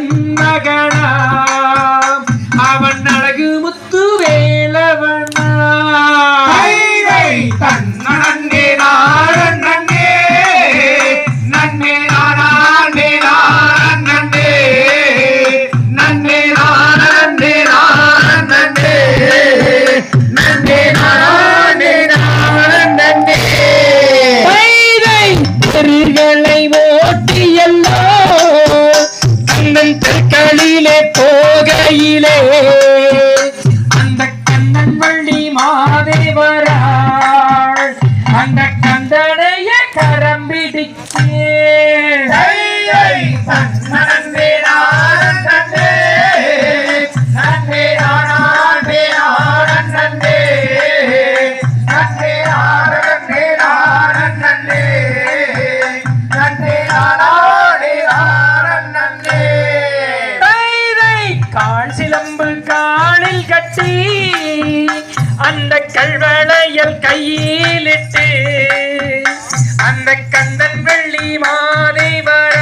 கந்தன் மகனா அவன் அழகு முத்து வேலவனா நன்னே நன்னே நன்னே நானே நன்னே நன்னே நன்னே நன்னே நன்னே நானே நன்னே தெருகளை ஓட்டியல்லோ கண்ணன் தெற்களிலே போகையிலே அந்த கண்ணன் வள்ளி மாதேவராள் அந்த கந்தனைய கரம் பிடிச்சே நன்னே நன்னே நன்னே நானே நன்னே நன்னே நன்னே நன்னே கால் சிலம்பு காலில் கட்டி அந்த கல்வளையல் கையிலிட்டு அந்த கந்தன் வெள்ளி மாதேவர